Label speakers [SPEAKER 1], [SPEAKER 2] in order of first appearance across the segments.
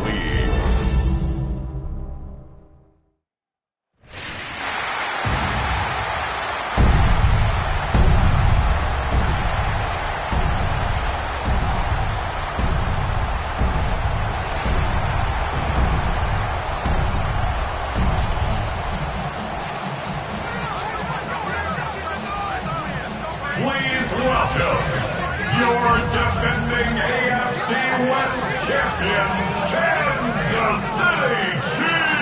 [SPEAKER 1] League. Please welcome your defending AFC West champion, Kansas City Chiefs!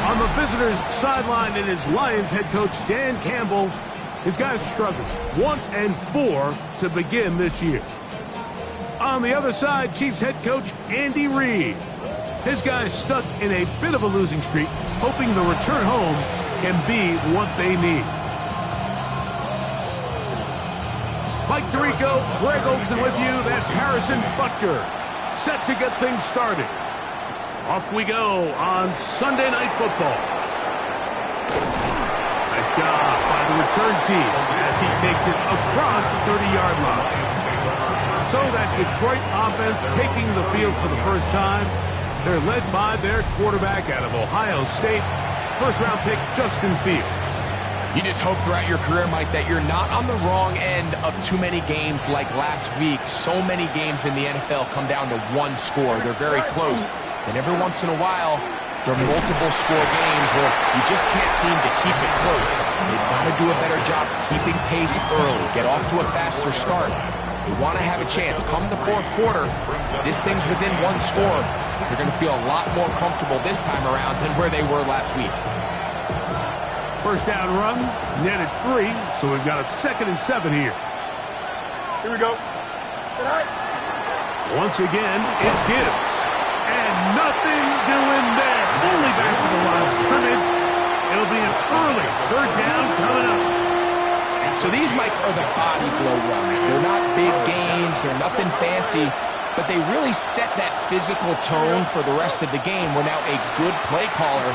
[SPEAKER 2] On the visitors' sideline, it is Lions head coach Dan Campbell. His guys struggled 1-4 to begin this year. On the other side, Chiefs head coach Andy Reid. His guys stuck in a bit of a losing streak, hoping the return home can be what they need. Mike Tirico, Greg Olsen with you. That's Harrison Butker, set to get things started. Off we go on Sunday Night Football. Nice job by the return team as he takes it across the 30-yard line. So that Detroit offense taking the field for the first time. They're led by their quarterback out of Ohio State, first-round pick Justin Fields.
[SPEAKER 3] You just hope throughout your career, Mike, that you're not on the wrong end of too many games like last week. So many games in the NFL come down to one score. They're very close. And every once in a while, there are multiple score games where you just can't seem to keep it close. They've got to do a better job keeping pace early, get off to a faster start. They want to have a chance. Come the fourth quarter, this thing's within one score. They're going to feel a lot more comfortable this time around than where they were last week.
[SPEAKER 2] First down run, net at 3, so we've got a 2nd and 7 here.
[SPEAKER 4] Here we go.
[SPEAKER 2] Once again, it's Gibbs. And nothing doing there. Only back to the line of scrimmage. It'll be an early 3rd down coming up.
[SPEAKER 3] So these, Mike, are the body blow runs. They're not big gains. They're nothing fancy. But they really set that physical tone for the rest of the game where now a good play caller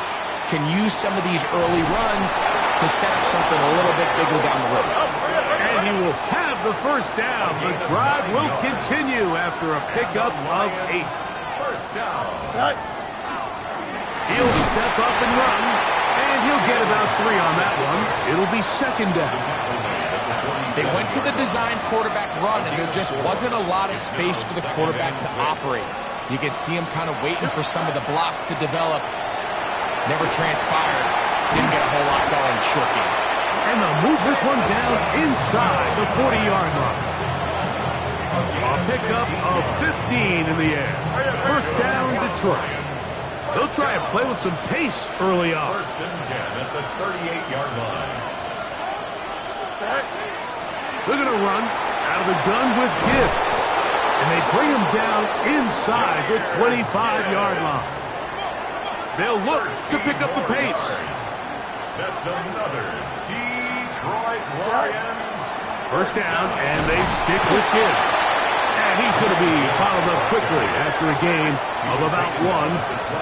[SPEAKER 3] can use some of these early runs to set up something a little bit bigger down the road.
[SPEAKER 2] And he will have the first down. The drive will continue after a pickup of 8. He'll step up and run, and he'll get about 3 on that one. It'll be 2nd down.
[SPEAKER 3] They went to the design quarterback run, and there just wasn't a lot of space for the quarterback to operate. You could see him kind of waiting for some of the blocks to develop. Never transpired. Didn't get a whole lot going short game.
[SPEAKER 2] And they'll move this one down inside the 40-yard line. A pickup of 15 in the air. First down, Detroit. They'll try and play with some pace early on.
[SPEAKER 1] 1st and 10 at the 38-yard line.
[SPEAKER 2] They're going to run out of the gun with Gibbs. And they bring him down inside the 25-yard line. They'll look to pick up the pace.
[SPEAKER 1] That's another Detroit Lions.
[SPEAKER 2] First down, and they stick with Gibbs. And he's going to be fouled up quickly after a gain of about 1.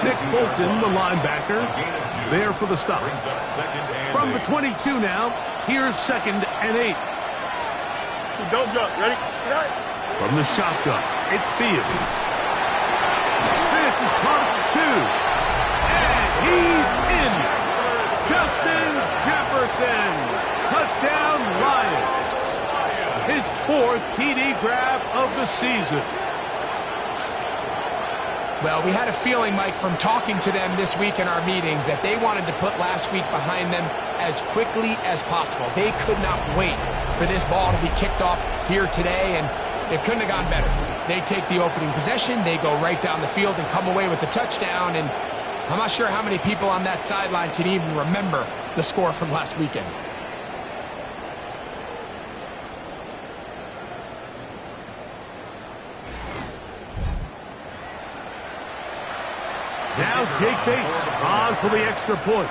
[SPEAKER 2] Nick Bolton, the linebacker, there for the stop. From the 22 now, here's 2nd and 8.
[SPEAKER 4] Don't jump. Ready?
[SPEAKER 2] From the shotgun, it's Fields. This is caught at 2. And he's in. Justin Jefferson. Touchdown, Lions. His 4th TD grab of the season.
[SPEAKER 3] Well, we had a feeling, Mike, from talking to them this week in our meetings that they wanted to put last week behind them as quickly as possible. They could not wait for this ball to be kicked off here today, and it couldn't have gone better. They take the opening possession, they go right down the field and come away with the touchdown, and I'm not sure how many people on that sideline can even remember the score from last weekend.
[SPEAKER 2] Now Jake Bates on for the extra point.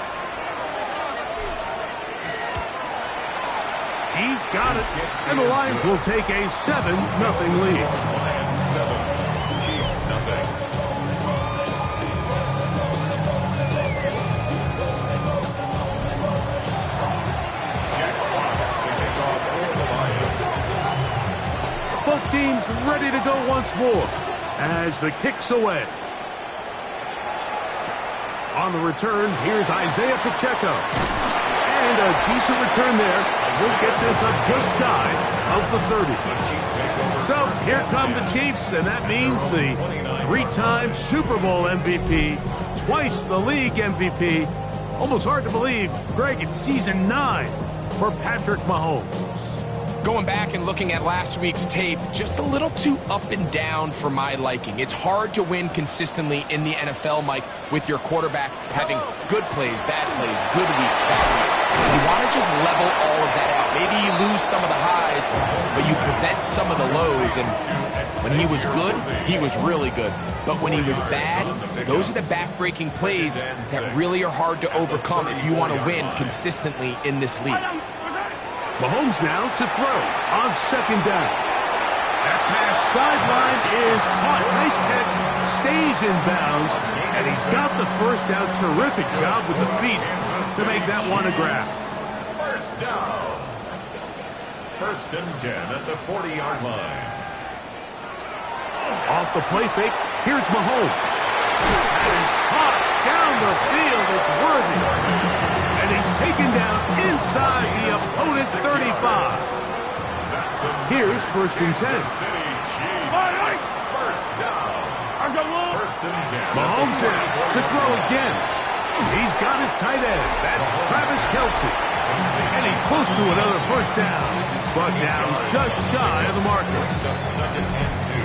[SPEAKER 2] He's got it, and the Lions will take a 7-0 lead. once more as the kick's away. On the return, here's Isaiah Pacheco. And a decent return there. He'll get this up just shy of the 30. So here come the Chiefs, and that means the three-time Super Bowl MVP, twice the league MVP. Almost hard to believe, Greg, it's season 9 for Patrick Mahomes.
[SPEAKER 3] Going back and looking at last week's tape, just a little too up and down for my liking. It's hard to win consistently in the NFL, Mike, with your quarterback having good plays, bad plays, good weeks, bad weeks. You want to just level all of that out. Maybe you lose some of the highs, but you prevent some of the lows. And when he was good, he was really good. But when he was bad, those are the back-breaking plays that really are hard to overcome if you want to win consistently in this league.
[SPEAKER 2] Mahomes now to throw on second down. That pass sideline is caught. Nice catch. Stays in bounds. And he's got the first down. Terrific job with the feet to make that one a grab.
[SPEAKER 1] First down. First and 10 at the 40-yard line.
[SPEAKER 2] Off the play fake, here's Mahomes. That is caught down the field. It's worthy. And he's taken down inside the opponent's 35. Here's first and 10.
[SPEAKER 1] First down. First and 10.
[SPEAKER 2] Mahomes in to throw again. He's got his tight end. That's Travis Kelce. And he's close to another first down. Brought down just shy of the marker.
[SPEAKER 1] Second and 2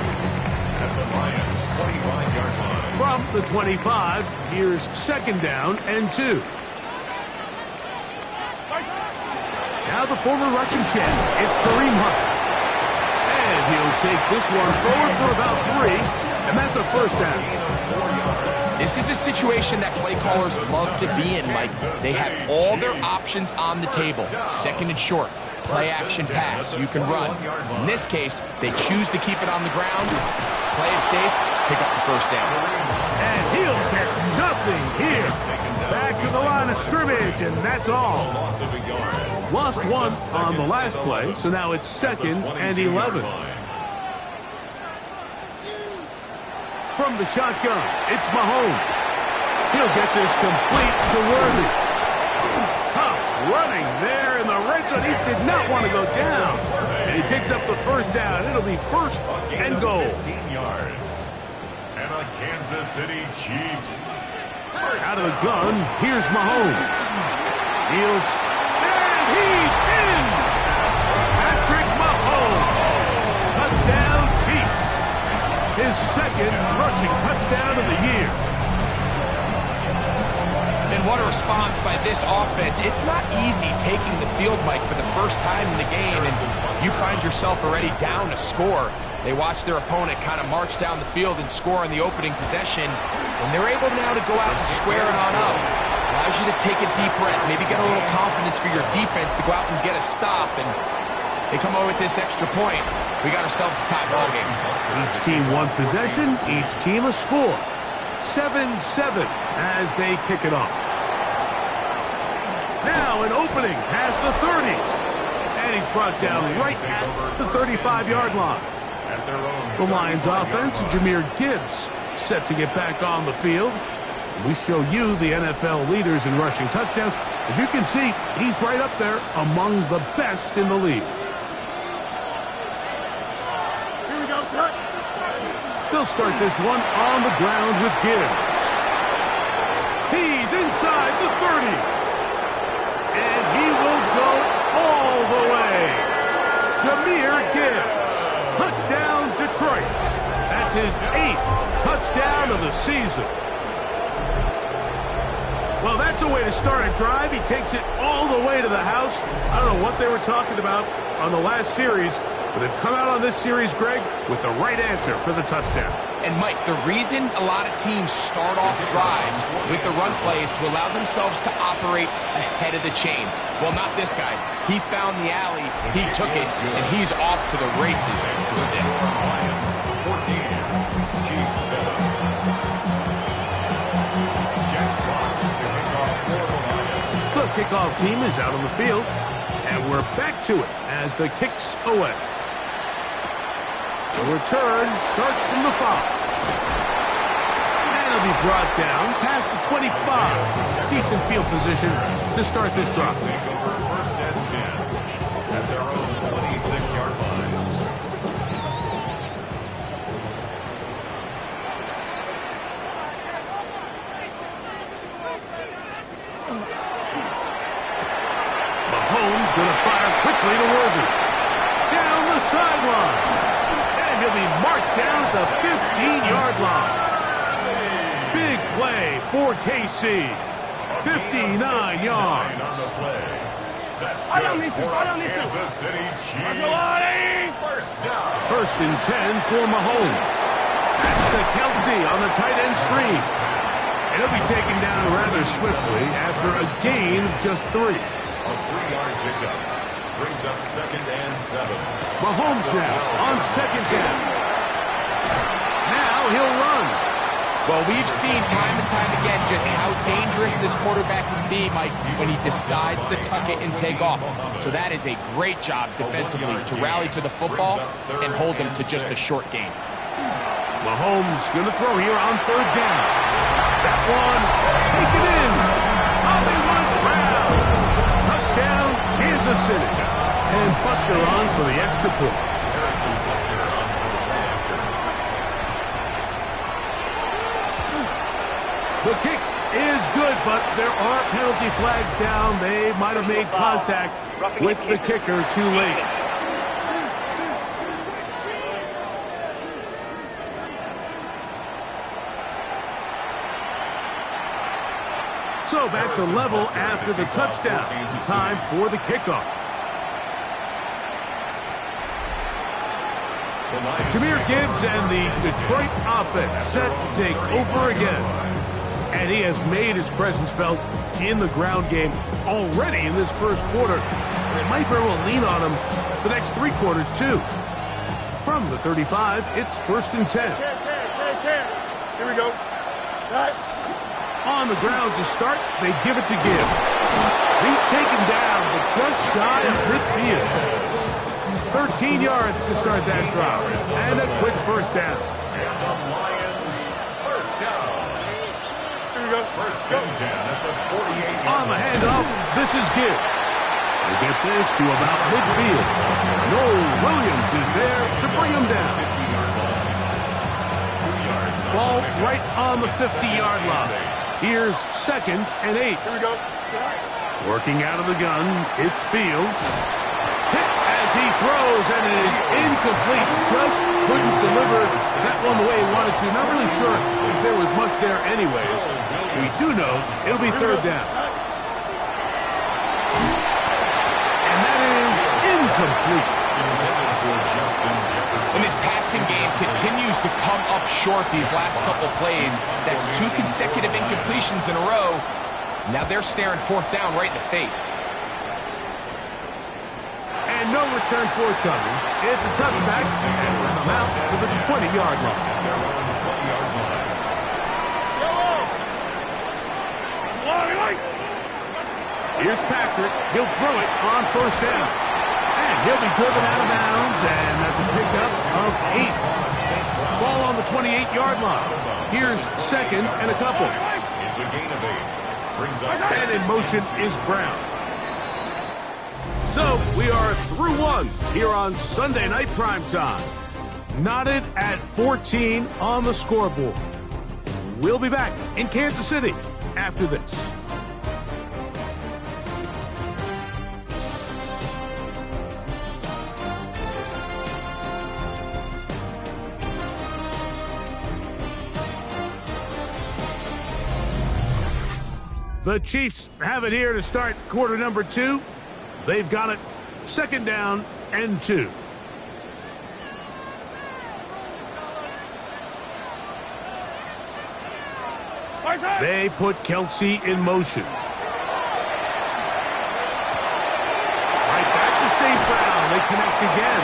[SPEAKER 1] at the Lions' 25-yard line.
[SPEAKER 2] From the 25, here's second down and 2. Now the former Russian champ, it's Kareem Hunt. And he'll take this one forward for about 3, and that's a first down.
[SPEAKER 3] This is a situation that play callers love to be in, Mike. They have all their options on the table. Second and short, play action pass, you can run. In this case, they choose to keep it on the ground, play it safe, pick up the first down.
[SPEAKER 2] And he'll get nothing here. Back to the line of scrimmage, and that's all. Lost one on the last play, so now it's second and 11. From the shotgun, it's Mahomes. He'll get this complete to Worthy. Tough running there in the red zone. He did not want to go down. And he picks up the first down. It'll be first and goal.
[SPEAKER 1] 15 yards. And the Kansas City Chiefs.
[SPEAKER 2] Out of the gun, here's Mahomes. And he's in! Patrick Mahomes. Touchdown, Chiefs. His second rushing touchdown of the year.
[SPEAKER 3] And what a response by this offense. It's not easy taking the field, Mike, for the first time in the game, and you find yourself already down a score. They watch their opponent kind of march down the field and score in the opening possession, and they're able now to go out and square it on up. Allows you to take a deep breath, maybe get a little confidence for your defense to go out and get a stop, and they come away with this extra point. We got ourselves a tie ball game.
[SPEAKER 2] Each team one possession, each team a score. 7-7 as they kick it off. Now an opening past the 30. And he's brought down right at the 35-yard line. The Lions offense, Jahmyr Gibbs, set to get back on the field. We show you the NFL leaders in rushing touchdowns. As you can see, he's right up there among the best in the league.
[SPEAKER 4] Here we go, sir.
[SPEAKER 2] They'll start this one on the ground with Gibbs. He's inside the 30. And he will go all the way. Jahmyr Gibbs. Touchdown, Detroit. That's his 8th touchdown of the season. Well, that's a way to start a drive. He takes it all the way to the house. I don't know what they were talking about on the last series, but they've come out on this series, Greg, with the right answer for the touchdown.
[SPEAKER 3] And, Mike, the reason a lot of teams start off drives with the run play is to allow themselves to operate ahead of the chains. Well, not this guy. He found the alley, he took it, and he's off to the races for 6.
[SPEAKER 1] 14, Chiefs 7. Jack Fox to kick off for the Lions.
[SPEAKER 2] The kickoff team is out on the field, and we're back to it as the kick's away. The return starts from the 5. And he'll be brought down past the 25. Decent field position to start this drive.
[SPEAKER 1] Take over first and 10 at their own 26-yard line.
[SPEAKER 2] Mahomes going to fire quickly to Worthy. Down the sideline. And he'll be marked down at the 15-yard line. Big play for KC. 59 yards.
[SPEAKER 1] On the play. That's
[SPEAKER 4] I don't
[SPEAKER 1] good
[SPEAKER 4] need to.
[SPEAKER 1] for
[SPEAKER 4] I don't need to.
[SPEAKER 1] Kansas City Chiefs.
[SPEAKER 4] Let's
[SPEAKER 1] First down.
[SPEAKER 2] First and 10 for Mahomes. That's to Kelsey on the tight end screen. And he'll be taken down rather swiftly after a gain of just 3.
[SPEAKER 1] A 3-yard pickup. Brings up second and 7.
[SPEAKER 2] Mahomes now on second down. Now he'll run.
[SPEAKER 3] Well, we've seen time and time again just how dangerous this quarterback can be, Mike, when he decides to tuck it and take off. So that is a great job defensively to rally to the football and hold him to just a short gain.
[SPEAKER 2] Mahomes going to throw here on third down. That one, take it in. Hollywood Brown. Touchdown, Kansas City. And Buster on for the extra point. The kick is good, but there are penalty flags down. They might have made contact with the kicker too late. So back to level after the touchdown. Time for the kickoff. Jahmyr Gibbs and the Detroit offense set to take over again. And he has made his presence felt in the ground game already in this first quarter. And it might very well lean on him the next 3 quarters, too. From the 35, it's first and 10.
[SPEAKER 4] Here we go. Right.
[SPEAKER 2] On the ground to start, they give it to Gibbs. He's taken down, but just shy of midfield. 13 yards to start that drive. And a quick first down.
[SPEAKER 1] And the Lions first down.
[SPEAKER 4] Here we go.
[SPEAKER 1] First and 10 at the 48.
[SPEAKER 2] On the handoff, this is Gibbs. They get this to about midfield. Noel Williams is there to bring him down.
[SPEAKER 1] 2 yards.
[SPEAKER 2] Ball right on the 50-yard line. Here's second and 8.
[SPEAKER 4] Here we go.
[SPEAKER 2] Working out of the gun, it's Fields. Hit as he throws, and it is incomplete. Just couldn't deliver that one the way he wanted to. Not really sure if there was much there anyways. We do know it'll be third down. And that is incomplete.
[SPEAKER 3] And his passing game continues to come up short these last couple plays. That's 2 consecutive incompletions in a row. Now they're staring fourth down right in the face.
[SPEAKER 2] And no return forthcoming. It's a touchback, and we'll come out to the 20-yard line. Here's Patrick. He'll throw it on first down. And he'll be driven out of bounds, and that's a pickup of 8. Ball on the 28-yard line. Here's second and a couple.
[SPEAKER 1] It's a gain of 8. Brings up
[SPEAKER 2] And in motion is Brown. So we are through 1 here on Sunday Night Primetime. Knotted at 14 on the scoreboard. We'll be back in Kansas City after this. The Chiefs have it here to start quarter number 2. They've got it second down and 2. They put Kelsey in motion. Right back to St. Brown. They connect again.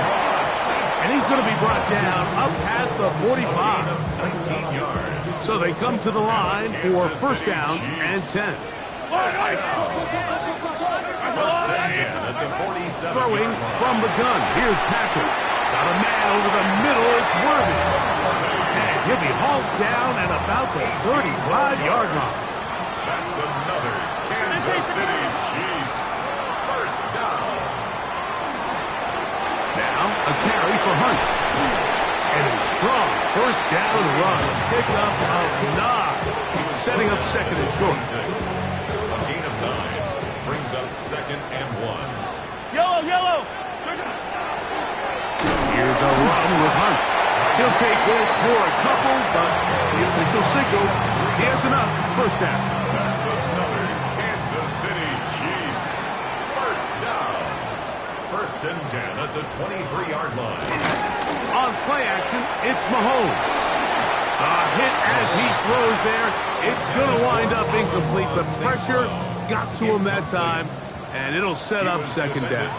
[SPEAKER 2] And he's going to be brought down up past the 45.
[SPEAKER 1] 19 yards.
[SPEAKER 2] So they come to the line for first down and 10.
[SPEAKER 1] First and 10 at the 47.
[SPEAKER 2] Throwing from the gun. Here's Patrick. Got a man over the middle, it's Worthy. And he'll be hauled down at about the 35-yard line.
[SPEAKER 1] That's another Kansas City Chiefs first down.
[SPEAKER 2] Now a carry for Hunt. And a strong first down run. Pick up of 9. Setting up second and short.
[SPEAKER 1] A gain of 9 brings up second and 1.
[SPEAKER 4] Yellow, yellow.
[SPEAKER 2] Here's a run with Hunt. He'll take this for a couple, but the official signal, he has enough. First down.
[SPEAKER 1] That's another Kansas City Chiefs first down. First and 10 at the 23-yard line.
[SPEAKER 2] On play action, it's Mahomes. A hit as he throws there. It's going to wind up incomplete. The pressure got to him that time, and it'll set up second down.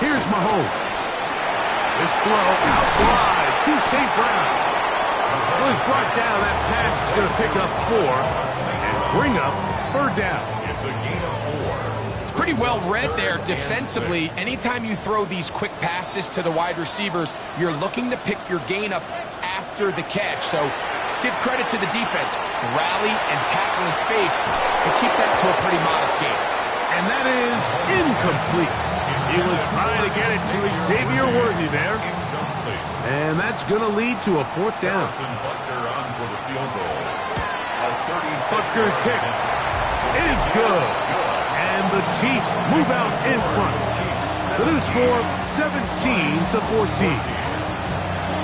[SPEAKER 2] Here's Mahomes. This throw out wide to St. Brown. Was brought down. That pass is going to pick up 4 and bring up third down.
[SPEAKER 1] It's a gain of 4.
[SPEAKER 3] It's pretty well read there defensively. Anytime you throw these quick passes to the wide receivers, you're looking to pick your gain up after the catch. So let's give credit to the defense. Rally and tackle in space and keep that to a pretty modest gain.
[SPEAKER 2] And that is incomplete. He was trying to get it to Xavier Worthy there. And that's going to lead to a fourth down. Butker's kick is good. And the Chiefs move out in front. The new score, 17-14.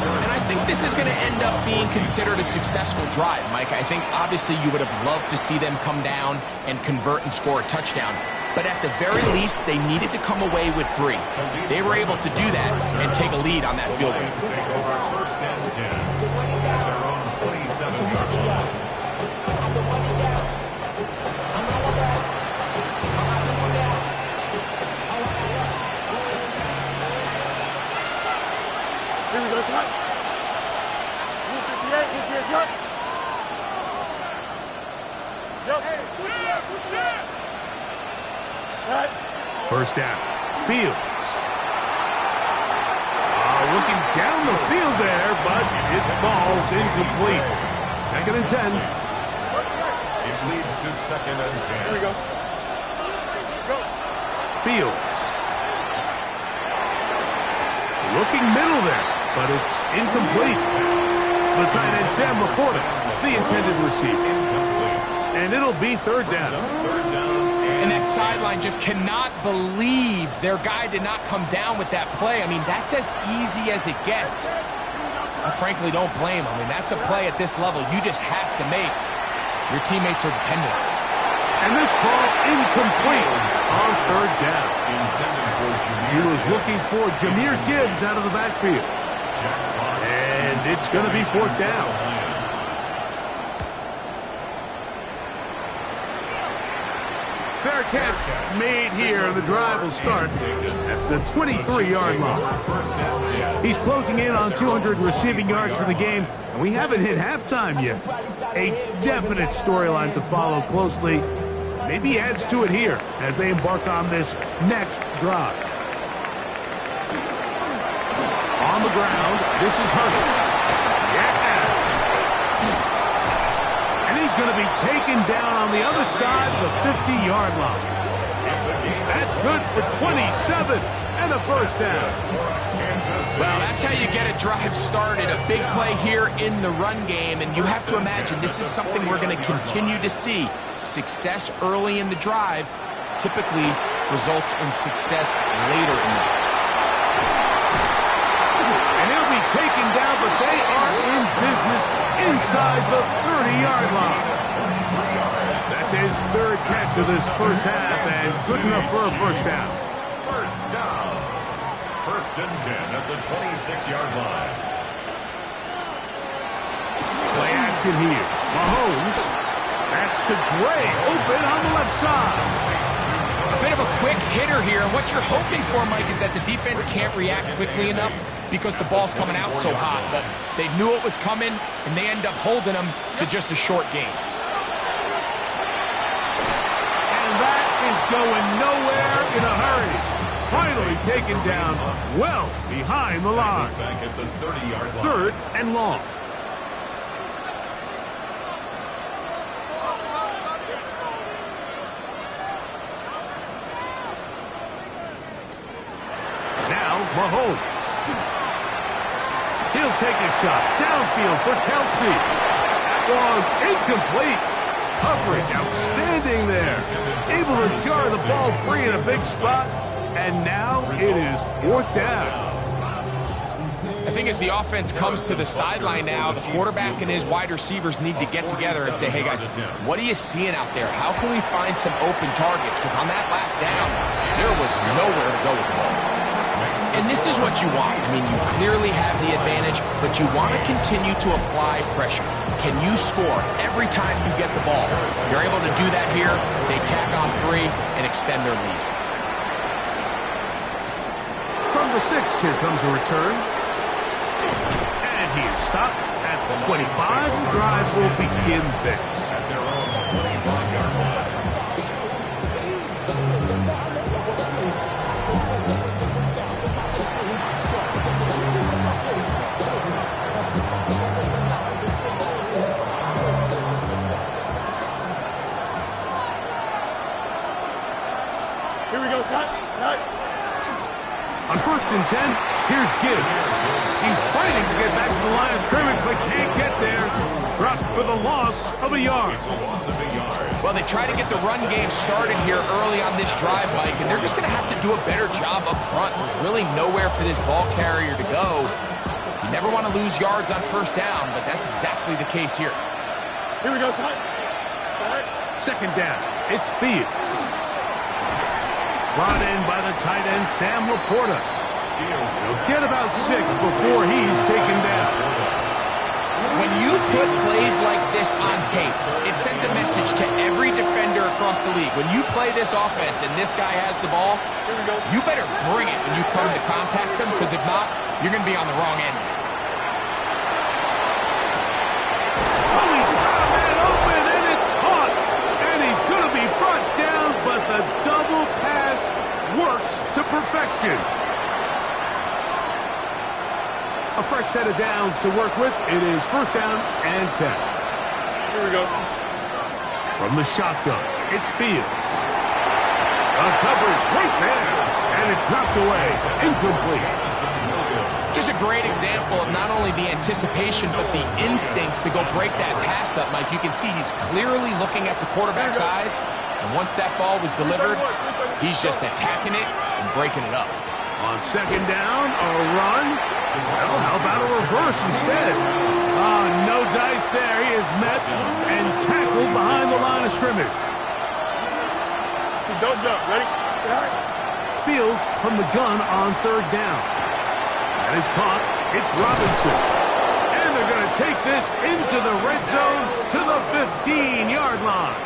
[SPEAKER 3] And I think this is going to end up being considered a successful drive, Mike. I think obviously you would have loved to see them come down and convert and score a touchdown. But at the very least, they needed to come away with 3. They were able to do that and take a lead on that field goal.
[SPEAKER 1] Take over first and 10 at their own 27-yard line.
[SPEAKER 4] Here we go, son. 158, 158, yep.
[SPEAKER 2] First down. Fields. Looking down the field there, but his ball's incomplete. Second and 10.
[SPEAKER 1] It leads to second and 10.
[SPEAKER 4] Here we go.
[SPEAKER 2] Fields. Looking middle there, but it's incomplete. The tight end Sam Laporta, the intended receiver. And it'll be third down.
[SPEAKER 3] And that sideline just cannot believe their guy did not come down with that play. I mean, that's as easy as it gets. I frankly don't blame him. I mean, that's a play at this level you just have to make. Your teammates are dependent on it.
[SPEAKER 2] And this ball incomplete on third down. He was looking for Jahmyr Gibbs out of the backfield. And it's going to be fourth down. Fair catch made here. The drive will start at the 23-yard line. He's closing in on 200 receiving yards for the game, and we haven't hit halftime yet. A definite storyline to follow closely. Maybe adds to it here as they embark on this next drive. On the ground, this is Hunt. He's going to be taken down on the other side of the 50-yard line. That's good for 27 and a first down.
[SPEAKER 3] Well, that's how you get a drive started. A big play here in the run game, and you have to imagine this is something we're going to continue to see. Success early in the drive typically results in success later in the drive.
[SPEAKER 2] And he'll be taken down, but they are in business inside the 30-yard line. That's his third catch of this first half, and good enough for a first down.
[SPEAKER 1] First down. First and 10 at the 26-yard line.
[SPEAKER 2] Play action here. Mahomes. That's to Gray, open on the left side.
[SPEAKER 3] A bit of a quick hitter here, and what you're hoping for, Mike, is that the defense can't react quickly enough because the ball's coming out so hot. But they knew it was coming, and they end up holding them to just a short gain.
[SPEAKER 2] And that is going nowhere in a hurry. finally taken down well behind the line.
[SPEAKER 1] Back at the 30-yard line.
[SPEAKER 2] 3rd and long. Now Mahomes. He'll take a shot downfield for Kelsey. Long, incomplete. Coverage outstanding there. Able to jar the ball free in a big spot. And now it is 4th down.
[SPEAKER 3] I think as the offense comes to the sideline now, the quarterback and his wide receivers need to get together and say, hey guys, what are you seeing out there? How can we find some open targets? Because on that last down, there was nowhere to go with the ball. And this is what you want. I mean, you clearly have the advantage, but you want to continue to apply pressure. Can you score every time you get the ball? You're able to do that here. They tack on 3 and extend their lead.
[SPEAKER 2] From the 6, here comes a return. And he is stopped at the 25. The drive will begin there.
[SPEAKER 1] At their own 25-yard line.
[SPEAKER 4] Here we go, Scott.
[SPEAKER 2] On 1st and 10, here's Gibbs. He's fighting to get back to the line of scrimmage, but can't get there. Dropped for the loss of a yard.
[SPEAKER 3] Well, they try to get the run game started here early on this drive, Mike, and they're just going to have to do a better job up front. There's really nowhere for this ball carrier to go. You never want to lose yards on 1st down, but that's exactly the case here.
[SPEAKER 4] Here we go, Scott.
[SPEAKER 2] 2nd down, it's Fields. Brought in by the tight end, Sam Laporta. He'll get about 6 before he's taken down.
[SPEAKER 3] When you put plays like this on tape, it sends a message to every defender across the league. When you play this offense and this guy has the ball, you better bring it when you come to contact him, because if not, you're going to be on the wrong end.
[SPEAKER 2] Oh, he's got a man open, and it's caught. And he's going to be brought down, but the double pass works to perfection. A fresh set of downs to work with. It is 1st down and 10.
[SPEAKER 4] Here we go.
[SPEAKER 2] From the shotgun, it's Fields. A coverage right there, and it's knocked away. Incomplete.
[SPEAKER 3] Just a great example of not only the anticipation, but the instincts to go break that pass up, Mike. You can see he's clearly looking at the quarterback's eyes, and once that ball was delivered, he's just attacking it and breaking it up.
[SPEAKER 2] On 2nd down, a run. Well, how about a reverse instead? No dice there. He is met and tackled behind the line of scrimmage.
[SPEAKER 4] Don't jump. Ready?
[SPEAKER 2] Fields from the gun on 3rd down. That is caught. It's Robinson. And they're going to take this into the red zone to the 15-yard line.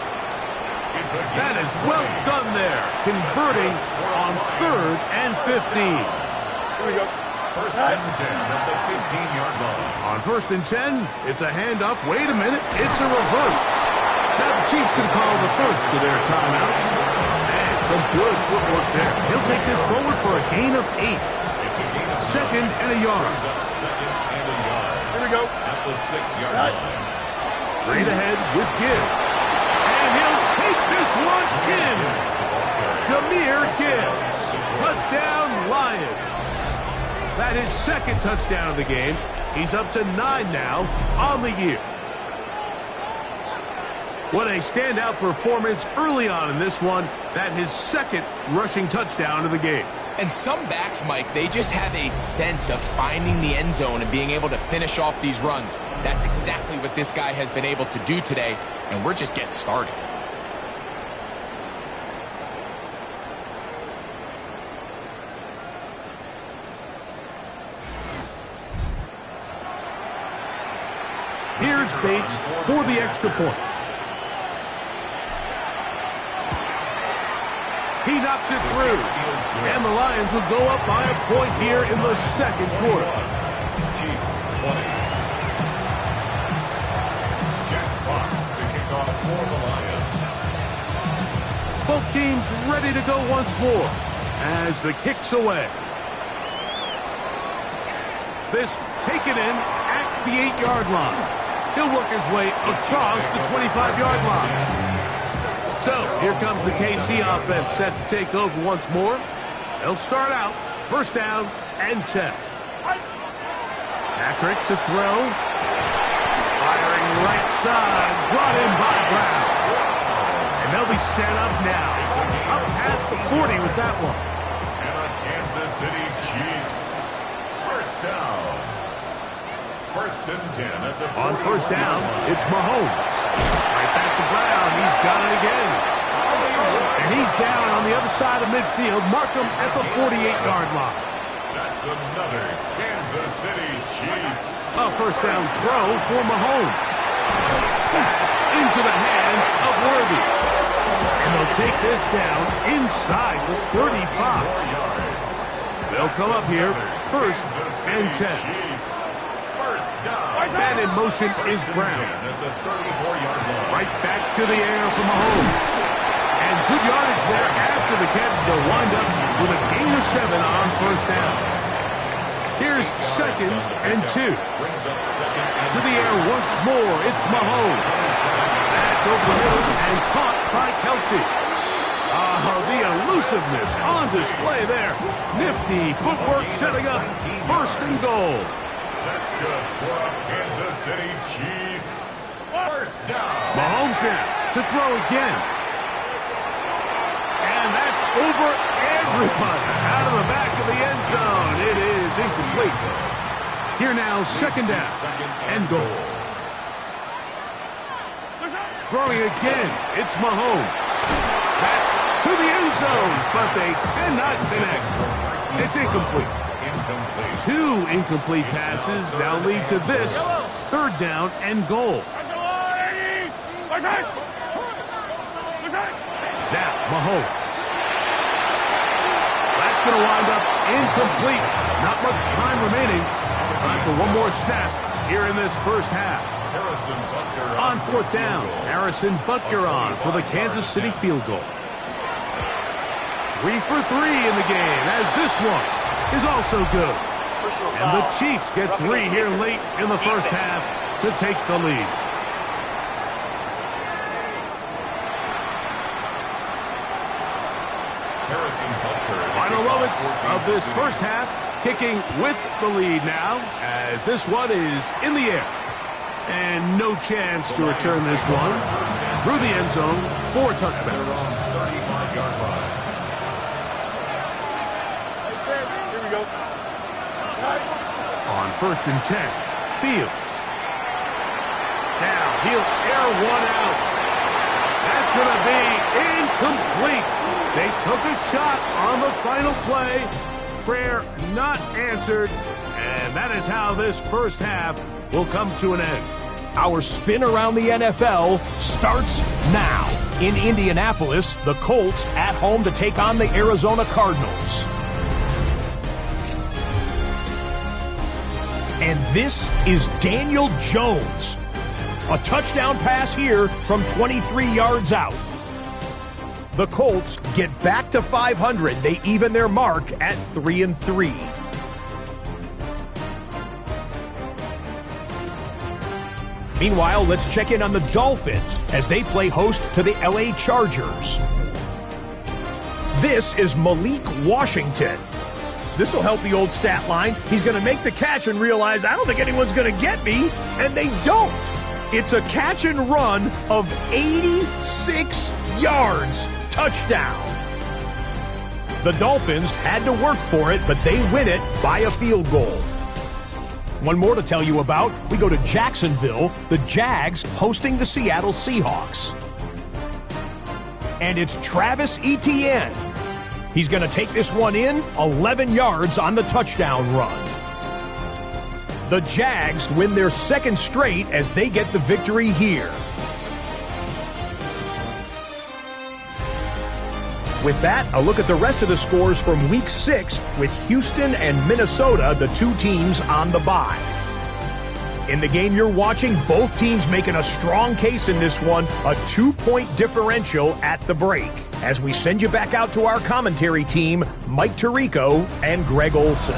[SPEAKER 2] That is well done there, converting on 3rd and 15.
[SPEAKER 4] Here we go.
[SPEAKER 1] 1st and 10 at the 15-yard line.
[SPEAKER 2] On 1st and 10, it's a handoff. Wait a minute, it's a reverse. Now the Chiefs can call the first of their timeouts. And some good footwork there. He'll take this forward for a gain of 8.
[SPEAKER 1] It's a gain of
[SPEAKER 2] 2nd and a yard.
[SPEAKER 1] 2nd and a yard.
[SPEAKER 4] Here we go.
[SPEAKER 1] At the 6-yard line.
[SPEAKER 2] Straight ahead with Gibbs. And he'll take this one in. Jahmyr Gibbs. Touchdown, Lions. That is 2nd touchdown of the game. He's up to 9 now on the year. What a standout performance early on in this one. That his 2nd rushing touchdown of the game.
[SPEAKER 3] And some backs, Mike, they just have a sense of finding the end zone and being able to finish off these runs. That's exactly what this guy has been able to do today, and we're just getting started.
[SPEAKER 2] Here's Bates for the extra point. He knocks it through. And the Lions will go up by a point here in the 2nd quarter.
[SPEAKER 1] Chiefs 20. Jack Fox to kick off for the Lions.
[SPEAKER 2] Both teams ready to go once more. as the kick's away. This taken in at the 8-yard line. He'll work his way across the 25-yard line. So here comes the KC offense set to take over once more. They'll start out first down and 10. Patrick to throw. Firing right side. Brought in by Brown. And they'll be set up now. Up past the 40 with that one.
[SPEAKER 1] And the Kansas City Chiefs. First down. First and 10 at the 40.
[SPEAKER 2] On first down, it's Mahomes. Right back to Brown. He's got it again. And he's down on the other side of midfield. Mark him at the 48-yard line.
[SPEAKER 1] That's another Kansas City Chiefs.
[SPEAKER 2] A first down throw for Mahomes. That's into the hands of Worthy. And they'll take this down inside the 35. They'll come up here first and 10.
[SPEAKER 1] First down.
[SPEAKER 2] Man in motion is Brown.
[SPEAKER 1] At the 34-yard line.
[SPEAKER 2] Right back to the air for Mahomes. And good yardage there after the catch. They'll wind up with a gain of 7 on first down. Here's second and 2. To the air once more. It's Mahomes. That's over the middle and caught by Kelsey. The elusiveness on display there. Nifty footwork setting up first and goal.
[SPEAKER 1] That's good for the Kansas City Chiefs. First down.
[SPEAKER 2] Mahomes now to throw again. And that's over everybody. Out of the back of the end zone. It is incomplete. Here now, second down and goal. Throwing again. It's Mahomes. That's to the end zone, but they cannot connect. It's incomplete. Two incomplete passes now lead to this third down and goal. Now, Mahomes. That's going to wind up incomplete. Not much time remaining. Time for one more snap here in this first half. On fourth down, Harrison Butker on for the Kansas City field goal. 3 for 3 in the game, as this one is also good. And the Chiefs get 3 here late in the first half to take the lead. Final moments of this first half, kicking with the lead now, as this one is in the air. And no chance to return this one through the end zone for a touchback.
[SPEAKER 4] Here we go.
[SPEAKER 2] On first and 10, Fields. Now he'll air one out. That's going to be incomplete. They took a shot on the final play. Prayer not answered. And that is how this first half will come to an end.
[SPEAKER 5] Our spin around the NFL starts now. In Indianapolis, the Colts at home to take on the Arizona Cardinals. And this is Daniel Jones. A touchdown pass here from 23 yards out. The Colts get back to 500. They even their mark at 3-3. Meanwhile, let's check in on the Dolphins as they play host to the LA Chargers. This is Malik Washington. This will help the old stat line. He's going to make the catch and realize, I don't think anyone's going to get me, and they don't. It's a catch and run of 86 yards. Touchdown. The Dolphins had to work for it, but they win it by a field goal. One more to tell you about. We go to Jacksonville, the Jags hosting the Seattle Seahawks. And it's Travis Etienne. He's going to take this one in, 11 yards on the touchdown run. The Jags win their second straight as they get the victory here. With that, a look at the rest of the scores from Week 6 with Houston and Minnesota, the two teams on the bye. In the game you're watching, both teams making a strong case in this one, a 2-point differential at the break. As we send you back out to our commentary team, Mike Tirico and Greg Olson.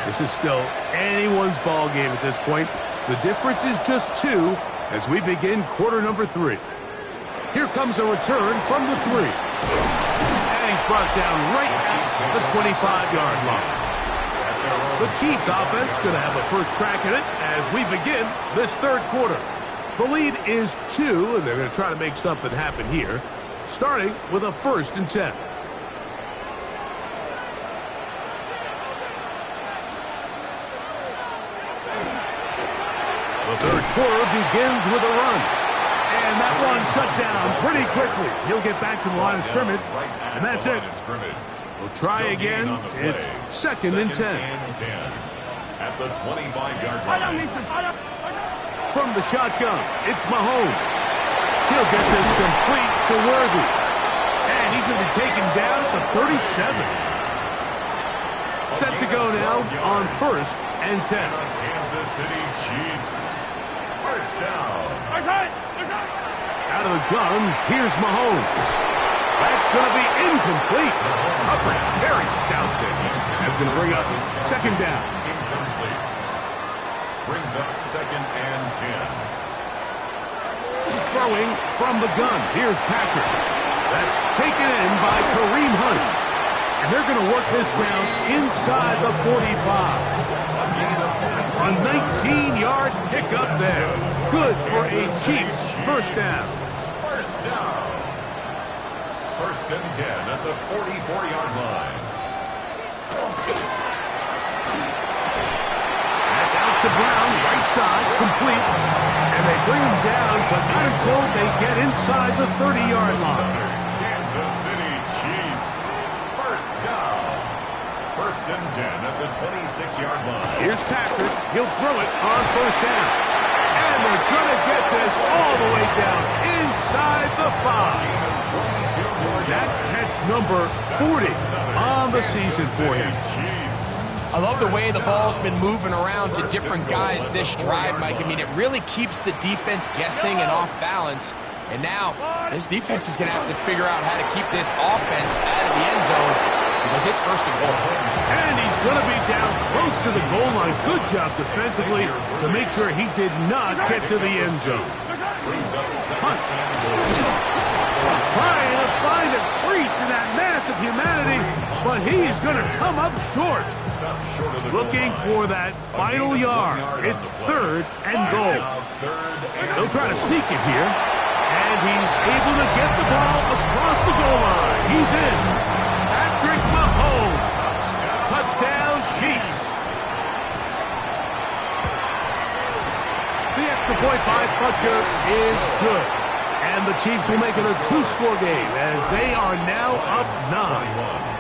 [SPEAKER 2] This is still anyone's ball game at this point. The difference is just 2 as we begin quarter number 3. Here comes a return from the 3. And he's brought down right at the 25-yard line. The Chiefs offense going to have a first crack at it as we begin this third quarter. The lead is 2, and they're going to try to make something happen here, starting with a 1st and 10. The third quarter begins with a run. And that one shut down pretty quickly. He'll get back to the line of scrimmage, and that's it. We'll try again. It's 2nd and 10.
[SPEAKER 1] At the 25-yard line.
[SPEAKER 2] From the shotgun, it's Mahomes. He'll get this complete to Worthy. And he's going to be taken down at the 37. Set to go now on 1st and 10.
[SPEAKER 1] Kansas City Chiefs. First down.
[SPEAKER 2] Out of the gun, here's Mahomes. That's going to be incomplete. Coverage very stout there. That's going to bring up 2nd down.
[SPEAKER 1] Incomplete. Brings up 2nd and 10.
[SPEAKER 2] Throwing from the gun. Here's Patrick. That's taken in by Kareem Hunt. And they're going to work this down inside the 45. A 19-yard pickup there. Good for a Chiefs first down.
[SPEAKER 1] First down. 1st and 10 at the 44-yard line.
[SPEAKER 2] That's out to Brown, right side, complete. And they bring him down, but not until they get inside the 30-yard line.
[SPEAKER 1] Kansas City Chiefs. First down. 1st and 10 at the 26-yard line.
[SPEAKER 2] Here's Patrick. He'll throw it on 1st down. And they're going to get this all the way down inside the 5. That catch number 40 on the season for him.
[SPEAKER 3] I love the way the ball's been moving around to different guys this drive, Mike. I mean, it really keeps the defense guessing and off balance. And now, this defense is going to have to figure out how to keep this offense out of the end zone because it's 1st and goal.
[SPEAKER 2] And he's going to be down close to the goal line. Good job defensively to make sure he did not get to the end zone. Hunt. Trying to find a crease in that mass of humanity, but he is going to come up short. Looking for that final yard. It's 3rd and goal. He'll try to sneak it here, and he's able to get the ball across the goal line. He's in. Patrick Mahomes. Touchdown, Chiefs. The extra point by Butker is good. And the Chiefs will make it a 2-score game as they are now up 9.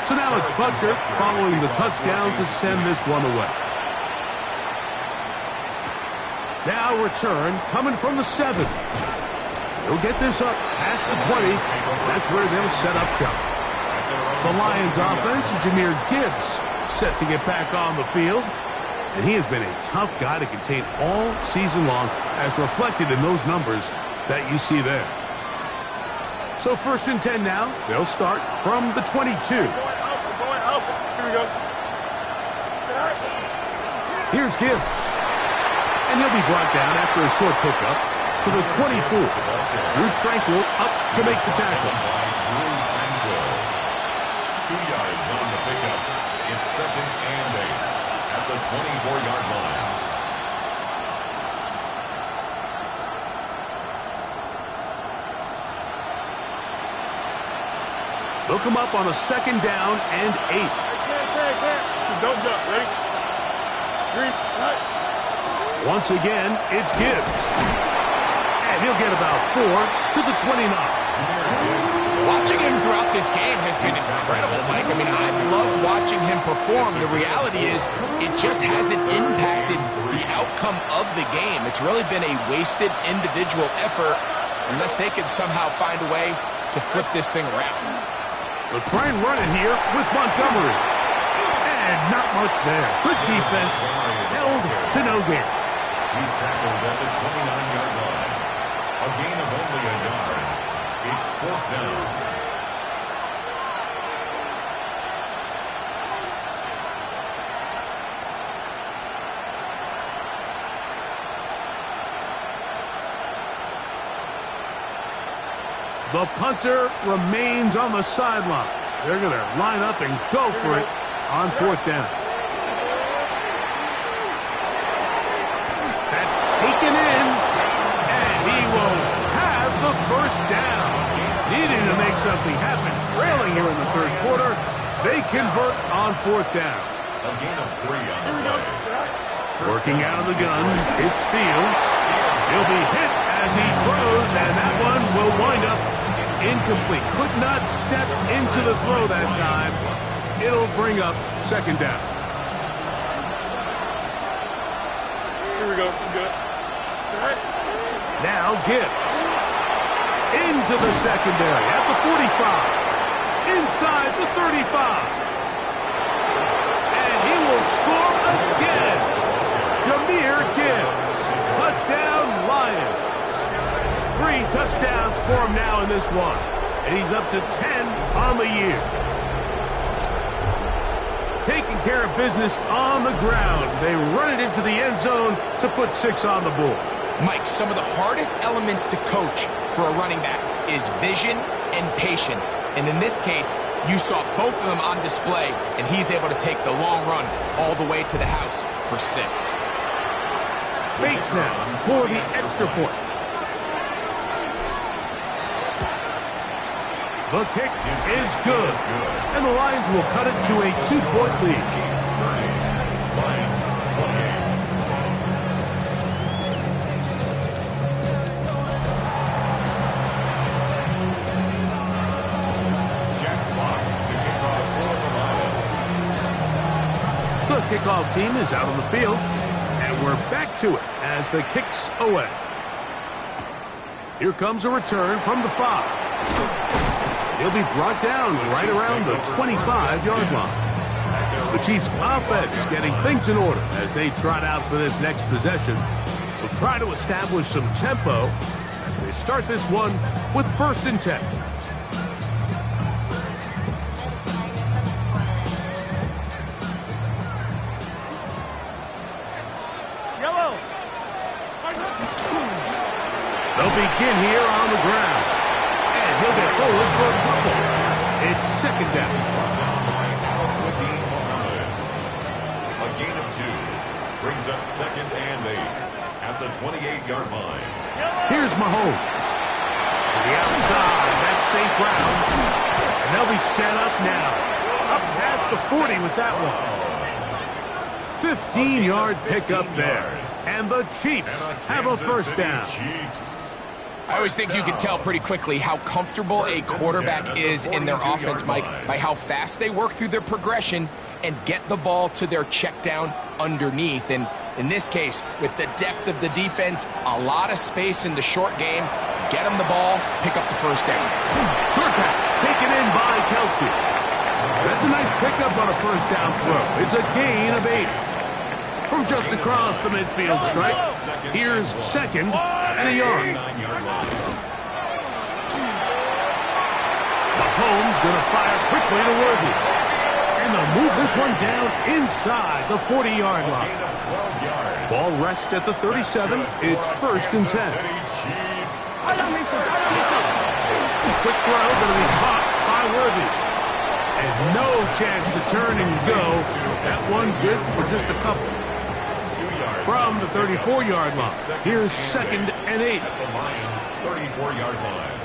[SPEAKER 2] So now it's Butker following the touchdown to send this one away. Now return coming from the 7. He'll get this up past the 20. That's where they'll set up shop. The Lions offense, Jahmyr Gibbs, set to get back on the field. And he has been a tough guy to contain all season long, as reflected in those numbers that you see there. So 1st and 10 now. They'll start from the 22.
[SPEAKER 4] Here we go.
[SPEAKER 2] Here's Gibbs. And he'll be brought down after a short pickup to the 24. Drew Tranquill up to make the tackle.
[SPEAKER 1] 2 yards on the pickup. It's 2nd and 8 at the 24-yard line.
[SPEAKER 2] They'll come up on a 2nd down and 8.
[SPEAKER 4] Don't jump. Ready? 3,
[SPEAKER 2] Once again, it's Gibbs. And he'll get about 4 to the 29.
[SPEAKER 3] Watching him throughout this game has been incredible, Mike. I mean, I've loved watching him perform. The reality is it just hasn't impacted the outcome of the game. It's really been a wasted individual effort unless they can somehow find a way to flip this thing around.
[SPEAKER 2] They'll try and run it here with Montgomery. And not much there. Good defense. Held to no gain.
[SPEAKER 1] He's tackled at the 29-yard line. A gain of only a yard. It's 4th down.
[SPEAKER 2] The punter remains on the sideline. They're going to line up and go for it on 4th down. That's taken in, and he will have the 1st down. Needing to make something happen, trailing here in the 3rd quarter. They convert on 4th down.
[SPEAKER 1] A gain of 3 on the play.
[SPEAKER 2] Working out of the gun, it's Fields. He'll be hit as he throws, and that one will wind up incomplete. Could not step into the throw that time. It'll bring up 2nd down.
[SPEAKER 4] Here we go. Good.
[SPEAKER 2] Now Gibbs. Into the secondary at the 45. Inside the 35. And he will score again. Jahmyr Gibbs. Touchdown, Lions. 3 touchdowns for him now in this one. And he's up to 10 on the year. Taking care of business on the ground. They run it into the end zone to put 6 on the board.
[SPEAKER 3] Mike, some of the hardest elements to coach for a running back is vision and patience. And in this case, you saw both of them on display, and he's able to take the long run all the way to the house for 6.
[SPEAKER 2] Bates now for the extra point. The kick is good. And the Lions will cut it to a 2-point lead.
[SPEAKER 1] Lions 28. Jack Fox to kick off for the Lions.
[SPEAKER 2] The kickoff team is out on the field. And we're back to it as the kick's away. Here comes a return from the 5. He'll be brought down right around the 25-yard line. The Chiefs' offense getting things in order as they trot out for this next possession. They'll try to establish some tempo as they start this one with 1st and 10.
[SPEAKER 4] Yellow.
[SPEAKER 2] They'll begin here on the ground. And he'll get forward for a couple. It's 2nd down.
[SPEAKER 1] A gain of 2 brings up 2nd and 8 at the 28-yard line.
[SPEAKER 2] Here's Mahomes. To the outside, that's St. Brown. And they'll be set up now. Up past the 40 with that one. 15-yard pickup there. And the Chiefs have a 1st down.
[SPEAKER 3] I always think you can tell pretty quickly how comfortable a quarterback is in their offense, Mike, by how fast they work through their progression and get the ball to their check down underneath. And in this case, with the depth of the defense, a lot of space in the short game, get them the ball, pick up the 1st down.
[SPEAKER 2] Short pass taken in by Kelsey. That's a nice pickup on a 1st down throw. It's a gain of 8. From just across the midfield stripe, here's 2nd and a yard. Mahomes going to fire quickly to Worthy. And they'll move this one down inside the 40-yard line. Ball rests at the 37. It's 1st and 10. Quick throw going to be caught by Worthy. And no chance to turn and go. That one good for just a couple. From the 34-yard line, here's 2nd and 8.
[SPEAKER 1] At the Lions' 34-yard line.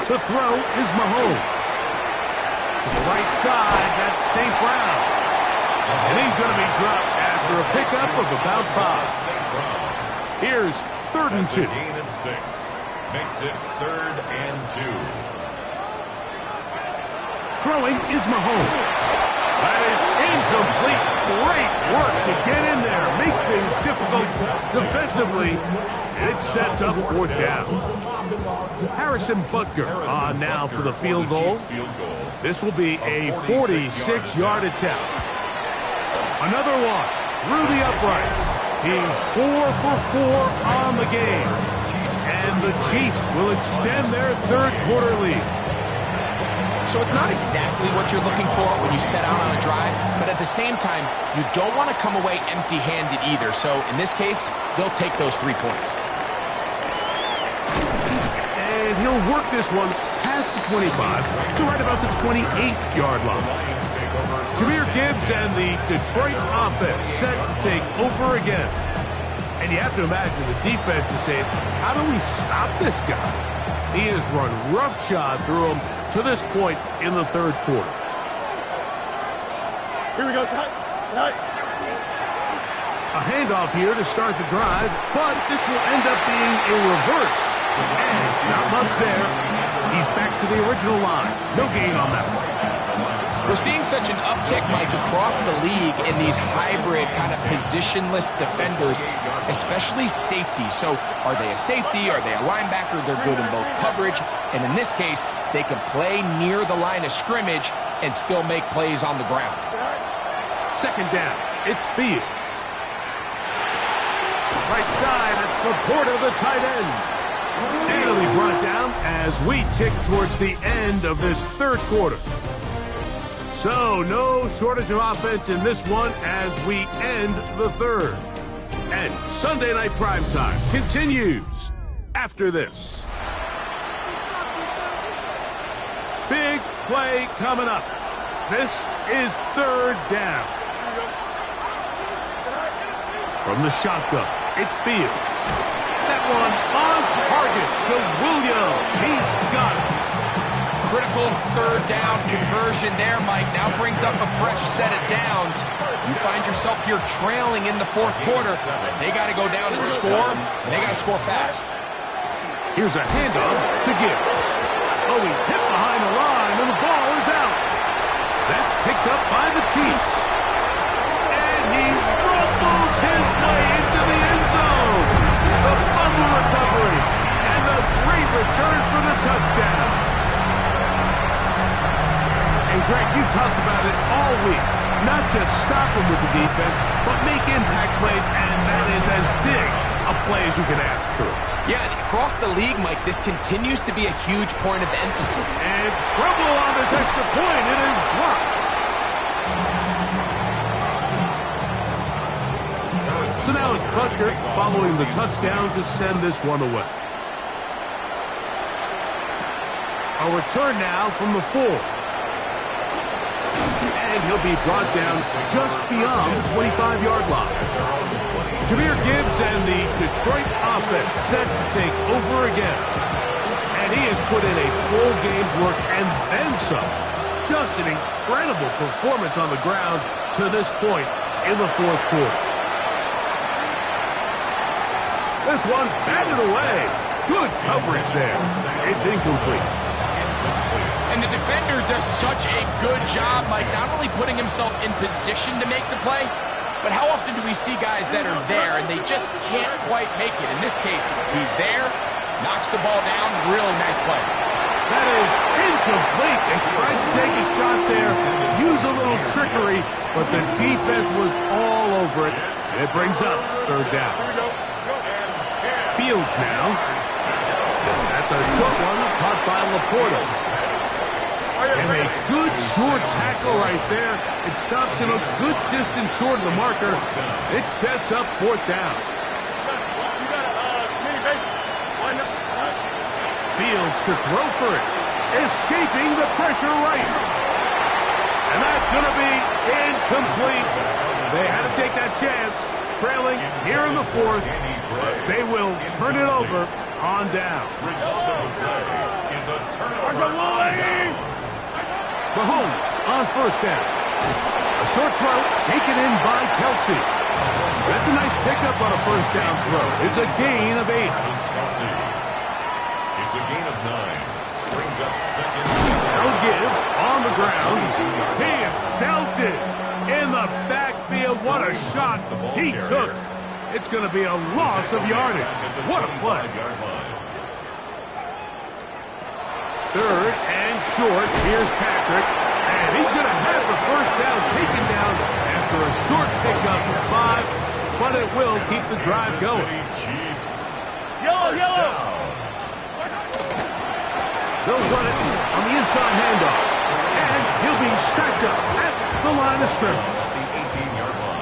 [SPEAKER 2] To throw is Mahomes. To the right side, that's St. Brown. And he's going to be dropped after a pickup of about 5. Here's 3rd and 2.
[SPEAKER 1] Gain of 6. Makes it 3rd and 2.
[SPEAKER 2] Throwing is Mahomes. That is incomplete. Great work to get in there, make things difficult defensively, and it sets up 4th down. Harrison Butker on now for the field goal. This will be a 46-yard attempt. Another one through the uprights. He's 4 for 4 on the game. And the Chiefs will extend their third-quarter lead.
[SPEAKER 3] So it's not exactly what you're looking for when you set out on a drive, but at the same time, you don't want to come away empty-handed either. So in this case, they'll take those 3 points.
[SPEAKER 2] And he'll work this one past the 25 to right about the 28-yard line. Jahmyr Gibbs and the Detroit offense set to take over again. And you have to imagine the defense is saying, how do we stop this guy? He has run roughshod through him to this point in the third quarter.
[SPEAKER 4] Here we go, Scott.
[SPEAKER 2] A handoff here to start the drive, but this will end up being a reverse. And not much there. He's back to the original line. No gain on that one.
[SPEAKER 3] We're seeing such an uptick, Mike, across the league in these hybrid kind of positionless defenders, especially safety. So are they a safety? Are they a linebacker? They're good in both coverage. And in this case, they can play near the line of scrimmage and still make plays on the ground.
[SPEAKER 2] 2nd down. It's Fields. Right side, it's Laporta, the tight end. And he'll be brought down as we tick towards the end of this third quarter. So, no shortage of offense in this one as we end the third. And Sunday Night Primetime continues after this. Big play coming up. This is 3rd down. From the shotgun, it's Fields. That one on target to Williams. He's got it.
[SPEAKER 3] Critical 3rd down conversion there, Mike. Now brings up a fresh set of downs. You find yourself here trailing in the 4th quarter. They got to go down and score, and they got to score fast.
[SPEAKER 2] Here's a handoff to Gibbs. Oh, he's hit behind the line, and the ball is out. That's picked up by the Chiefs. And he rumbles his way into the end zone. The fumble recovery, and the great return for the touchdown. And Greg, you talked about it all week. Not just stop him with the defense, but make impact plays, and that is as big a play as you can ask for.
[SPEAKER 3] Yeah, across the league, Mike, this continues to be a huge point of emphasis.
[SPEAKER 2] And trouble on this extra point. It is blocked. So now it's Butker following the touchdown to send this one away. A return now from the 4. And he'll be brought down just beyond the 25-yard line. Jahmyr Gibbs and the Detroit offense set to take over again. And he has put in a full game's work and then some. Just an incredible performance on the ground to this point in the 4th quarter. This one batted away. Good coverage there. It's incomplete.
[SPEAKER 3] And the defender does such a good job, Mike, not only putting himself in position to make the play, but how often do we see guys that are there and they just can't quite make it? In this case, he's there, knocks the ball down, really nice play.
[SPEAKER 2] That is incomplete. They tried to take a shot there, use a little trickery, but the defense was all over it. And it brings up 3rd down. Fields now. That's a short one caught by Laporta. And a good short tackle right there. It stops him a good distance short of the marker. It sets up 4th down. Fields to throw for it. Escaping the pressure right. And that's going to be incomplete. They had to take that chance. Trailing here in the 4th. They will turn it over on down.
[SPEAKER 1] Result of the play is a turnover.
[SPEAKER 2] Mahomes on 1st down. A short throw taken in by Kelsey. That's a nice pickup on a 1st down throw. It's a gain of 8.
[SPEAKER 1] It's a gain of 9. Brings up second.
[SPEAKER 2] They'll give on the ground. He is belted in the backfield. What a shot he took. It's going to be a loss of yardage. What a play. Third and short. Here's Patrick. And he's going to have the first down taken down after a short pickup of 5. But it will keep the drive going.
[SPEAKER 4] Yellow.
[SPEAKER 2] They'll run it on the inside handoff. And he'll be stacked up at the line of scrimmage.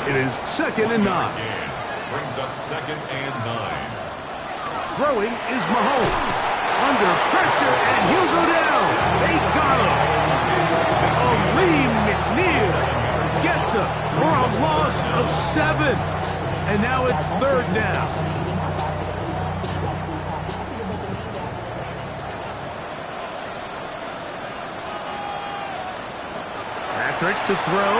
[SPEAKER 2] It is 2nd and 9.
[SPEAKER 1] Brings up 2nd and 9.
[SPEAKER 2] Throwing is Mahomes. Under pressure, and he'll go down. They got him. Lee McNeil gets him for a loss of 7. And now it's 3rd down. Patrick to throw.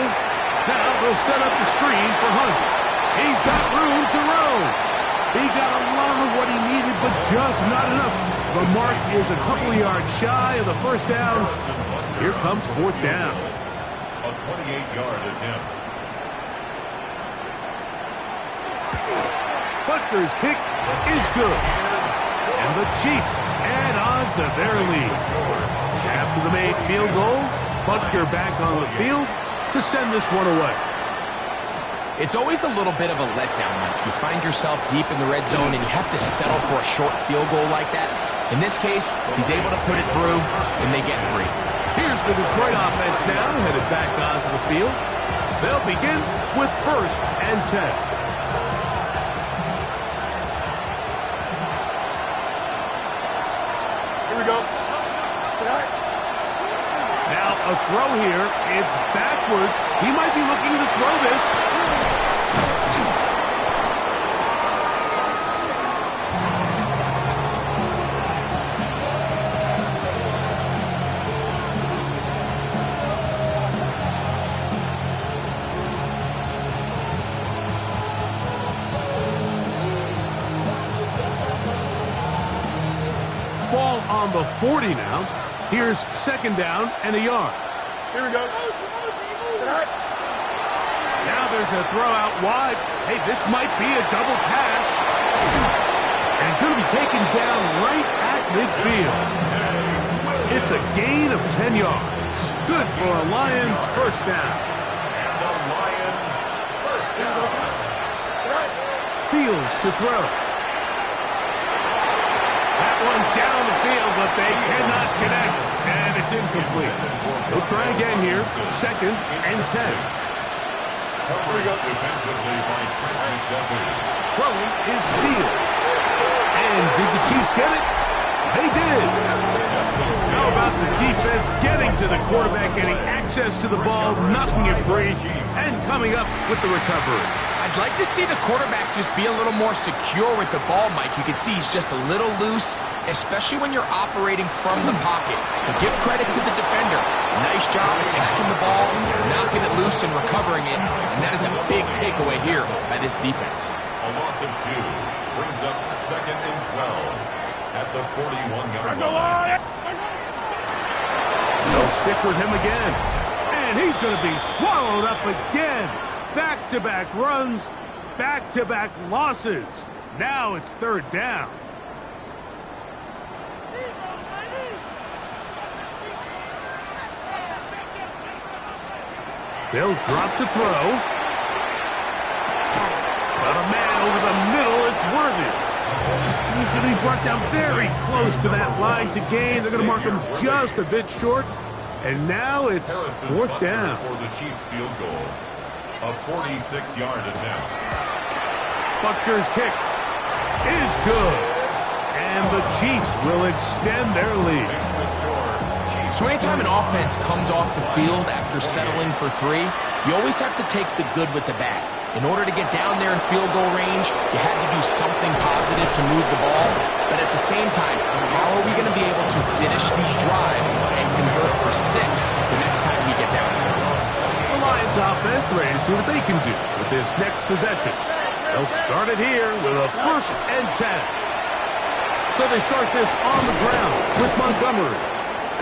[SPEAKER 2] Now they'll set up the screen for Hunt. He's got room to roam. He got a lot of what he needed, but just not enough. The mark is a couple of yards shy of the first down. Here comes 4th down.
[SPEAKER 1] A 28-yard attempt.
[SPEAKER 2] Butker's kick is good. And the Chiefs add on to their lead. After the made field goal, Butker back on the field to send this one away.
[SPEAKER 3] It's always a little bit of a letdown, Mike. You find yourself deep in the red zone and you have to settle for a short field goal like that. In this case, he's able to put it through, and they get 3.
[SPEAKER 2] Here's the Detroit offense now, headed back onto the field. They'll begin with 1st and 10.
[SPEAKER 4] Here we go.
[SPEAKER 2] Now a throw here. It's backwards. He might be looking to throw this. Ball on the 40 now. Here's 2nd down and a yard.
[SPEAKER 4] Here we go.
[SPEAKER 2] Now there's a throw out wide. Hey, this might be a double pass. And he's going to be taken down right at midfield. It's a gain of 10 yards. Good for a Lions first down.
[SPEAKER 1] And the Lions first down.
[SPEAKER 2] Fields to throw. That one down the field, but they cannot connect. And it's incomplete. They'll try again here. 2nd and 10.
[SPEAKER 1] Coverage defensively by Trent McDuffie.
[SPEAKER 2] Throwing is Fields. And did the Chiefs get it? They did. How about the defense getting to the quarterback, getting access to the ball, knocking it free, and coming up with the recovery?
[SPEAKER 3] I'd like to see the quarterback just be a little more secure with the ball, Mike. You can see he's just a little loose, especially when you're operating from the pocket. But give credit to the defender. Nice job attacking the ball, knocking it loose and recovering it. And that is a big takeaway here by this defense.
[SPEAKER 1] A loss of 2 brings up 2nd and 12 at the 41-yard line.
[SPEAKER 2] They'll stick with him again. And he's going to be swallowed up again. Back-to-back runs, back-to-back losses. Now it's 3rd down. They'll drop to throw. But a man over the middle, it's Worthy. He's going to be brought down very close to that line to gain. They're going to mark him just a bit short. And now it's 4th down.
[SPEAKER 1] For the Chiefs field goal. A 46-yard attempt.
[SPEAKER 2] Butker's kick is good. And the Chiefs will extend their lead.
[SPEAKER 3] So anytime an offense comes off the field after settling for 3, you always have to take the good with the bad. In order to get down there in field goal range, you had to do something positive to move the ball. But at the same time, how are we going to be able to finish these drives and convert for 6 the next time we get down there?
[SPEAKER 2] The Lions offense ready to see what they can do with this next possession. They'll start it here with a 1st and 10. So they start this on the ground with Montgomery.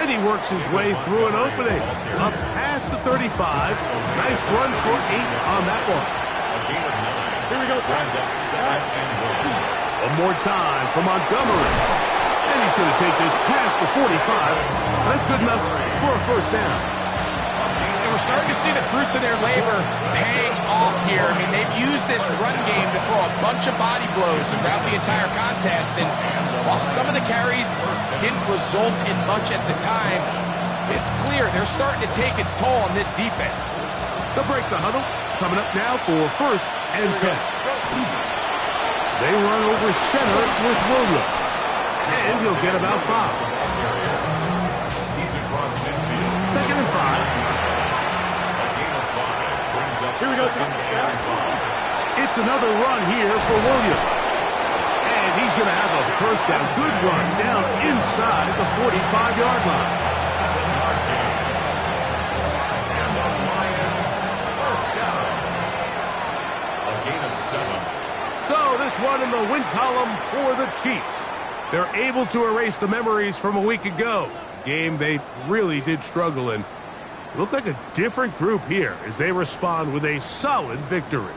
[SPEAKER 2] And he works his way through an opening. Up past the 35. Nice run for 8 on that one.
[SPEAKER 4] Here we go,
[SPEAKER 2] One more time for Montgomery. And he's going to take this past the 45. That's good enough for a first down.
[SPEAKER 3] And we're starting to see the fruits of their labor paying off here. I mean, they've used this run game to throw a bunch of body blows throughout the entire contest. And while some of the carries didn't result in much at the time, it's clear they're starting to take its toll on this defense.
[SPEAKER 2] They'll break the huddle. Coming up now for first and 10. They run over center with Williams. And he'll get about 5.
[SPEAKER 1] He's across midfield.
[SPEAKER 2] Second and 5.
[SPEAKER 1] A gain of 5 brings up
[SPEAKER 4] Here we go,
[SPEAKER 1] second and 5.
[SPEAKER 2] It's another run here for Williams. And he's going to have a first down. Good run down inside the 45-yard line.
[SPEAKER 1] 7-yard gain. And the Lions first down. A gain of 7.
[SPEAKER 2] So this one in the win column for the Chiefs. They're able to erase the memories from a week ago. Game they really did struggle in. It looked like a different group here as they respond with a solid victory.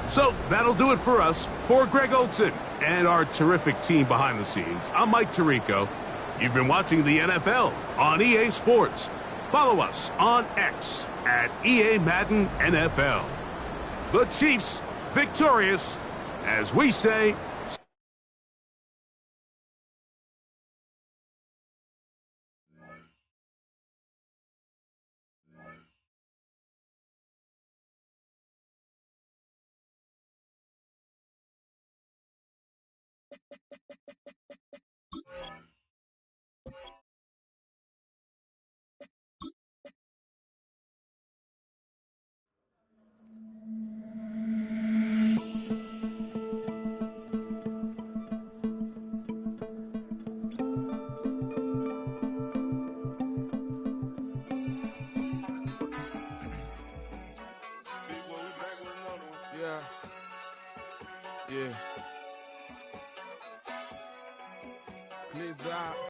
[SPEAKER 2] So that'll do it for us. For Greg Olson and our terrific team behind the scenes, I'm Mike Tirico. You've been watching the NFL on EA Sports. Follow us on X at EA Madden NFL. The Chiefs victorious, as we say.
[SPEAKER 6] Yeah. Please,